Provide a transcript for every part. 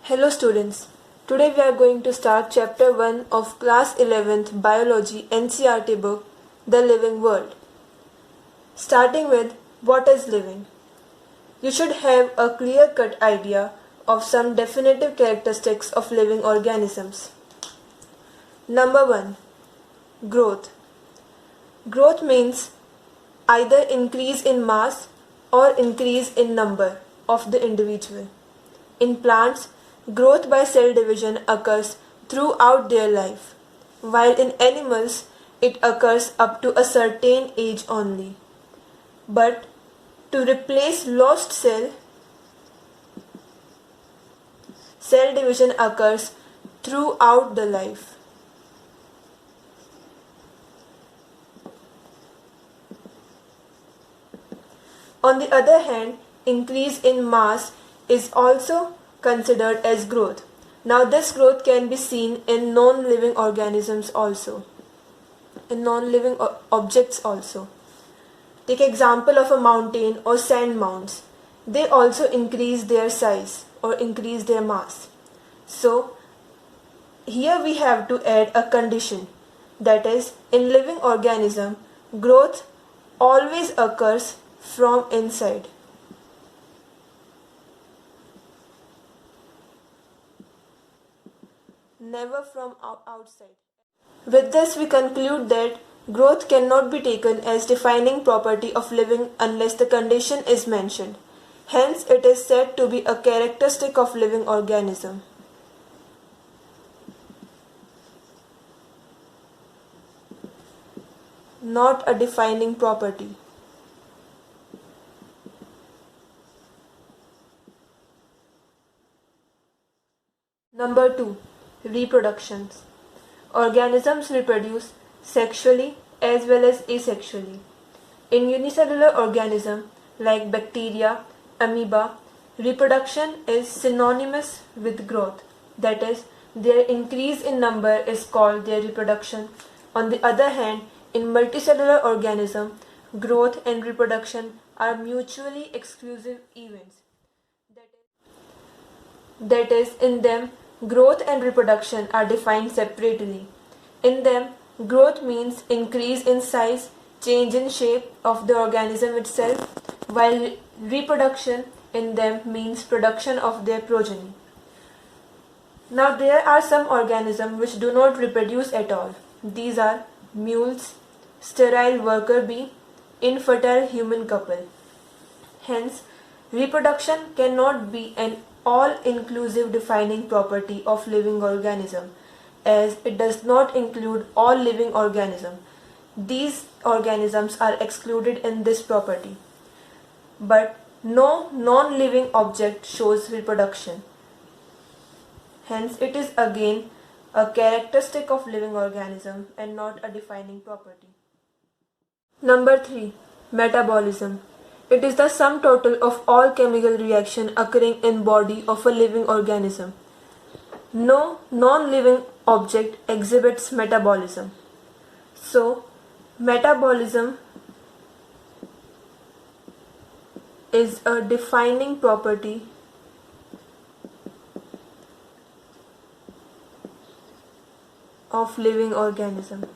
Hello students, today we are going to start chapter 1 of class 11th biology NCERT book The Living World. Starting with what is living. You should have a clear-cut idea of some definitive characteristics of living organisms. Number 1. Growth. Growth means either increase in mass or increase in number of the individual. In plants, growth by cell division occurs throughout their life, while in animals it occurs up to a certain age only. But to replace lost cell division occurs throughout the life. On the other hand, increase in mass is also considered as growth. Now this growth can be seen in non-living organisms also, in non-living objects also. Take example of a mountain or sand mounds. They also increase their size or increase their mass. So here we have to add a condition, that is, in living organism, growth always occurs from inside. Never from outside. With this we conclude that growth cannot be taken as defining property of living unless the condition is mentioned. Hence it is said to be a characteristic of living organism. Not a defining property. Number 2. Reproductions. Organisms reproduce sexually as well as asexually. In unicellular organisms like bacteria, amoeba, reproduction is synonymous with growth. That is, their increase in number is called their reproduction. On the other hand, in multicellular organisms, growth and reproduction are mutually exclusive events. That is, in them, growth and reproduction are defined separately. In them, growth means increase in size, change in shape of the organism itself, while reproduction in them means production of their progeny. Now there are some organisms which do not reproduce at all. These are mules, sterile worker bee, infertile human couple. Hence, reproduction cannot be an all-inclusive defining property of living organism, as it does not include all living organisms. These organisms are excluded in this property. But no non-living object shows reproduction. Hence, it is again a characteristic of living organism and not a defining property. Number 3. Metabolism. It is the sum total of all chemical reaction occurring in body of a living organism. No non-living object exhibits metabolism. So, metabolism is a defining property of living organism,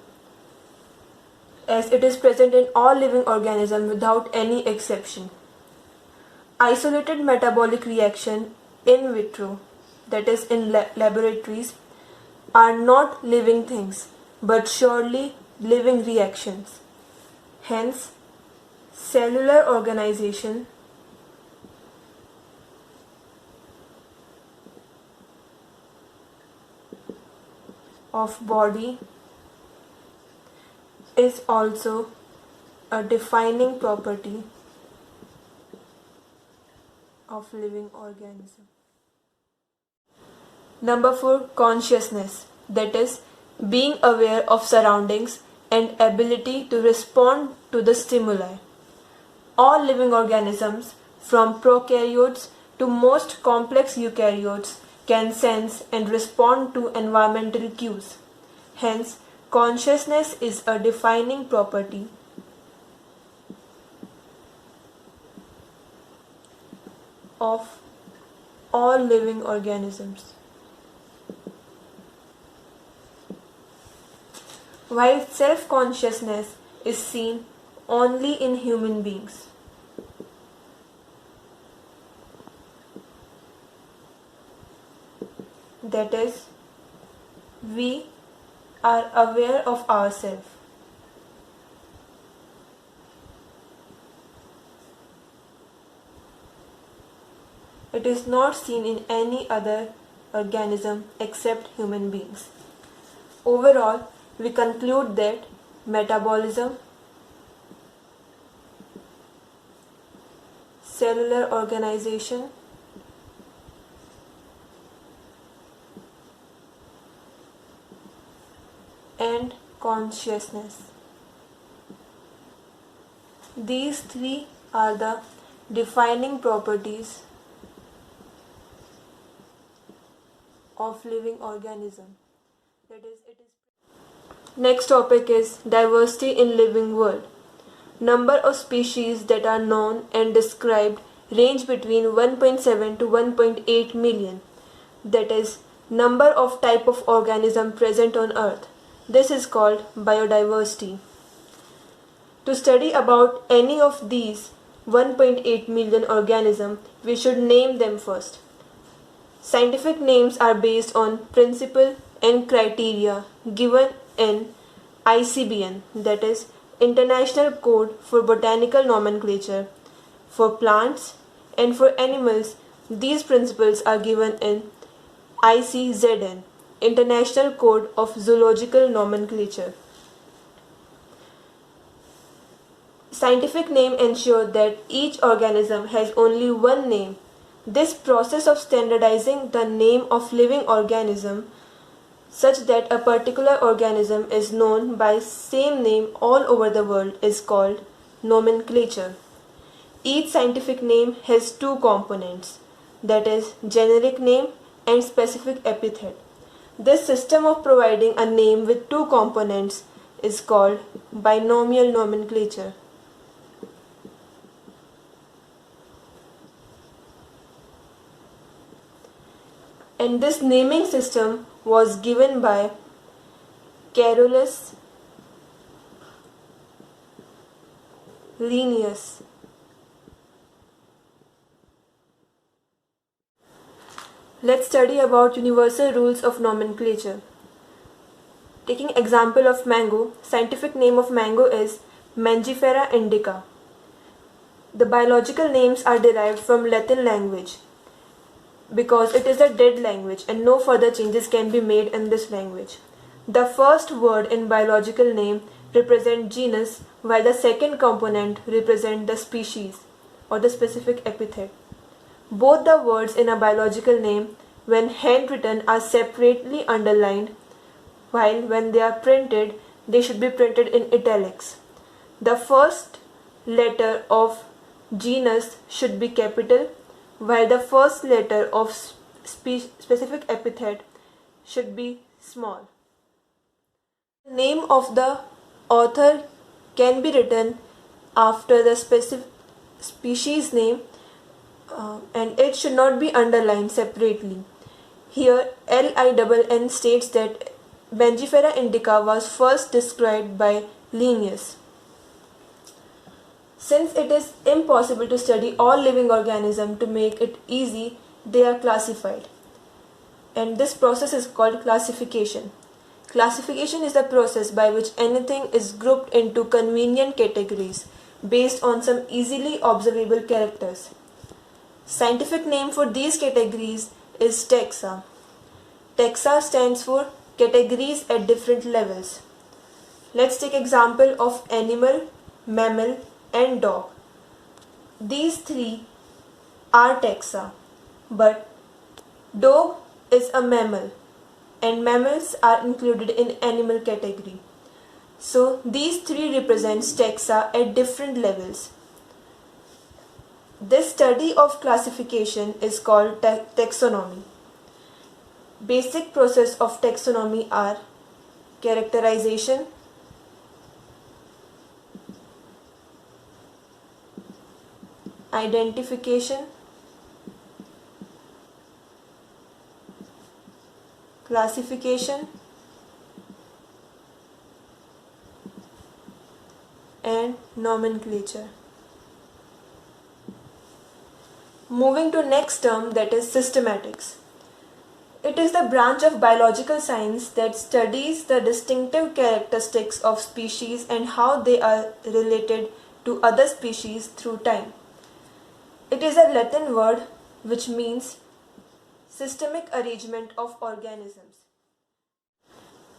as it is present in all living organisms without any exception. Isolated metabolic reaction in vitro, that is in laboratories, are not living things, but surely living reactions. Hence, cellular organization of body is also a defining property of living organism. Number 4. Consciousness, that is, being aware of surroundings and ability to respond to the stimuli. All living organisms, from prokaryotes to most complex eukaryotes, can sense and respond to environmental cues. Hence, consciousness is a defining property of all living organisms. While self-consciousness is seen only in human beings. That is, we are aware of ourselves. It is not seen in any other organism except human beings. Overall, we conclude that metabolism, cellular organization, and consciousness. These three are the defining properties of living organism. That is, it is. Next topic is diversity in living world. Number of species that are known and described range between 1.7 to 1.8 million. That is, number of type of organism present on earth. This is called biodiversity. To study about any of these 1.8 million organisms, we should name them first. Scientific names are based on principle and criteria given in ICBN, that is International Code for Botanical Nomenclature. For plants and for animals, these principles are given in ICZN, International Code of Zoological Nomenclature. Scientific name ensure that each organism has only one name. This process of standardizing the name of living organism such that a particular organism is known by same name all over the world is called nomenclature. Each scientific name has two components, that is generic name and specific epithet. This system of providing a name with two components is called binomial nomenclature. And this naming system was given by Carolus Linnaeus. Let's study about universal rules of nomenclature. Taking example of mango, scientific name of mango is Mangifera indica. The biological names are derived from Latin language because it is a dead language and no further changes can be made in this language. The first word in biological name represents genus while the second component represents the species or the specific epithet. Both the words in a biological name when handwritten are separately underlined, while when they are printed they should be printed in italics. The first letter of genus should be capital while the first letter of specific epithet should be small. The name of the author can be written after the specific species name and it should not be underlined separately. Here LINN states that Mangifera indica was first described by Linnaeus. Since it is impossible to study all living organisms to make it easy, they are classified. And this process is called classification. Classification is the process by which anything is grouped into convenient categories based on some easily observable characters. Scientific name for these categories is taxa. Taxa stands for categories at different levels. Let's take example of animal, mammal, and dog. These three are taxa, but dog is a mammal and mammals are included in animal category. So these three represents taxa at different levels. This study of classification is called taxonomy. Basic process of taxonomy are characterization, identification, classification and nomenclature. Moving to next term, that is systematics. It is the branch of biological science that studies the distinctive characteristics of species and how they are related to other species through time. It is a Latin word which means systemic arrangement of organisms.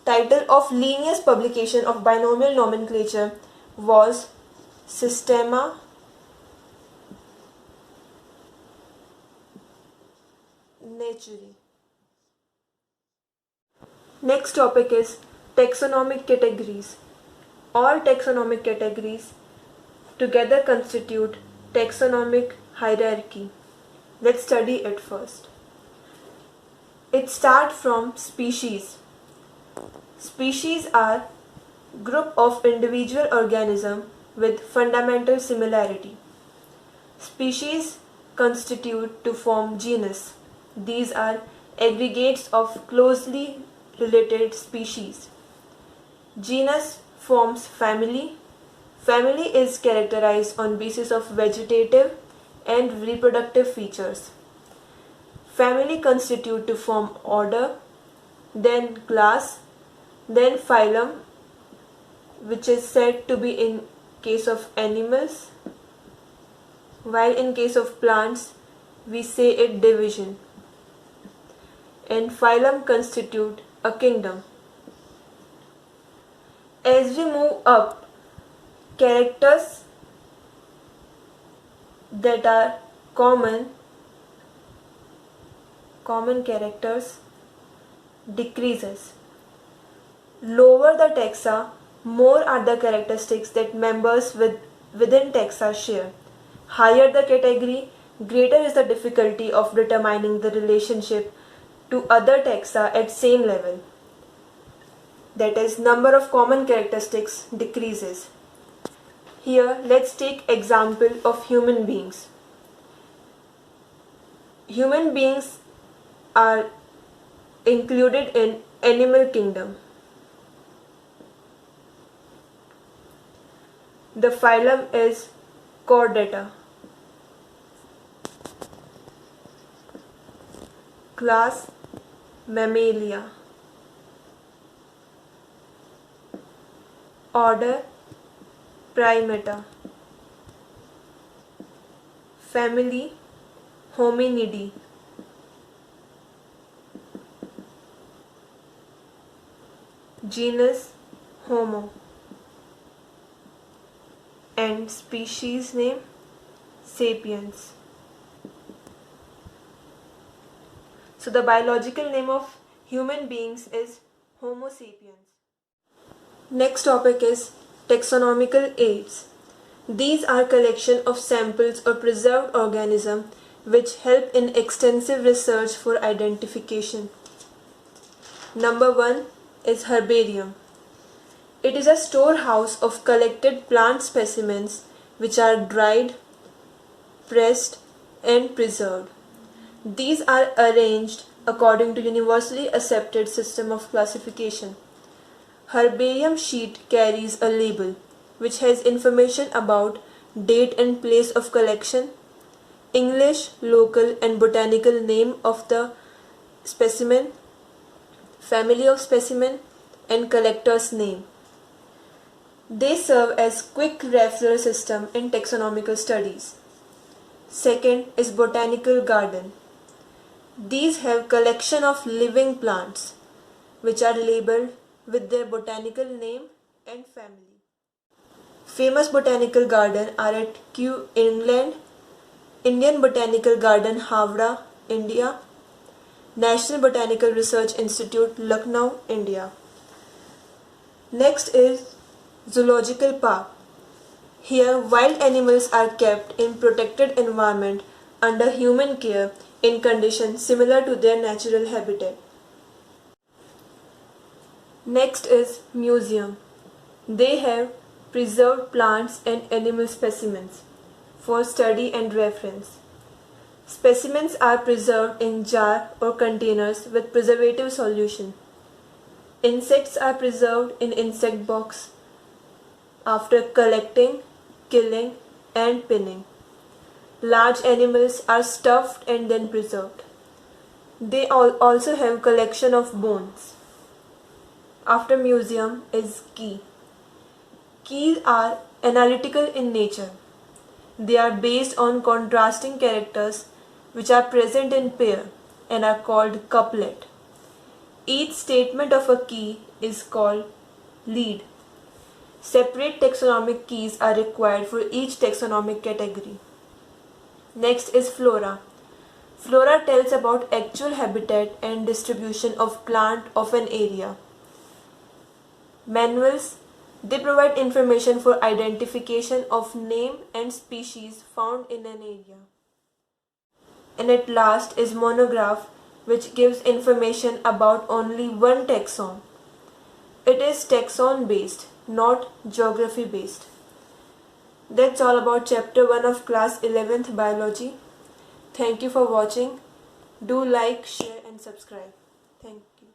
Title of Linnaeus' publication of binomial nomenclature was Systema Naturae. Next topic is taxonomic categories. All taxonomic categories together constitute taxonomic hierarchy. Let's study it first. It starts from species. Species are group of individual organisms with fundamental similarity. Species constitute to form genus. These are aggregates of closely related species. Genus forms family. Family is characterized on basis of vegetative and reproductive features. Family constitute to form order, then class, then phylum, which is said to be in case of animals, while in case of plants we say it division, and phylum constitute a kingdom. As we move up, characters that are common characters decreases. Lower the taxa, more are the characteristics that members within taxa share. Higher the category, greater is the difficulty of determining the relationship to other taxa at same level. That is, number of common characteristics decreases. Here, let's take example of human beings. Human beings are included in animal kingdom. The phylum is Chordata. Class Mammalia. Order Primata. Family Hominidae. Genus Homo. And species name Sapiens. So the biological name of human beings is Homo sapiens. Next topic is taxonomical aids. These are collection of samples or preserved organisms which help in extensive research for identification. Number 1 is herbarium. It is a storehouse of collected plant specimens which are dried, pressed, and preserved. These are arranged according to universally accepted system of classification. Herbarium sheet carries a label which has information about date and place of collection, English, local, and botanical name of the specimen, family of specimen, and collector's name. They serve as quick referral system in taxonomical studies. Second is botanical garden. These have collection of living plants which are labeled with their botanical name and family. Famous botanical garden are at Kew, England, Indian Botanical Garden, Havra, India, National Botanical Research Institute, Lucknow, India. Next is Zoological Park. Here wild animals are kept in protected environment under human care in conditions similar to their natural habitat. Next is museum. They have preserved plants and animal specimens for study and reference. Specimens are preserved in jar or containers with preservative solution. Insects are preserved in insect box after collecting, killing, and pinning. Large animals are stuffed and then preserved. They also have collection of bones. After museum is key. Keys are analytical in nature. They are based on contrasting characters which are present in pair and are called couplet. Each statement of a key is called lead. Separate taxonomic keys are required for each taxonomic category. Next is flora. Flora tells about actual habitat and distribution of plant of an area. Manuals, they provide information for identification of name and species found in an area. And at last is monograph, which gives information about only one taxon. It is taxon based, not geography based. That's all about chapter 1 of class 11th biology. Thank you for watching. Do like, share and subscribe. Thank you.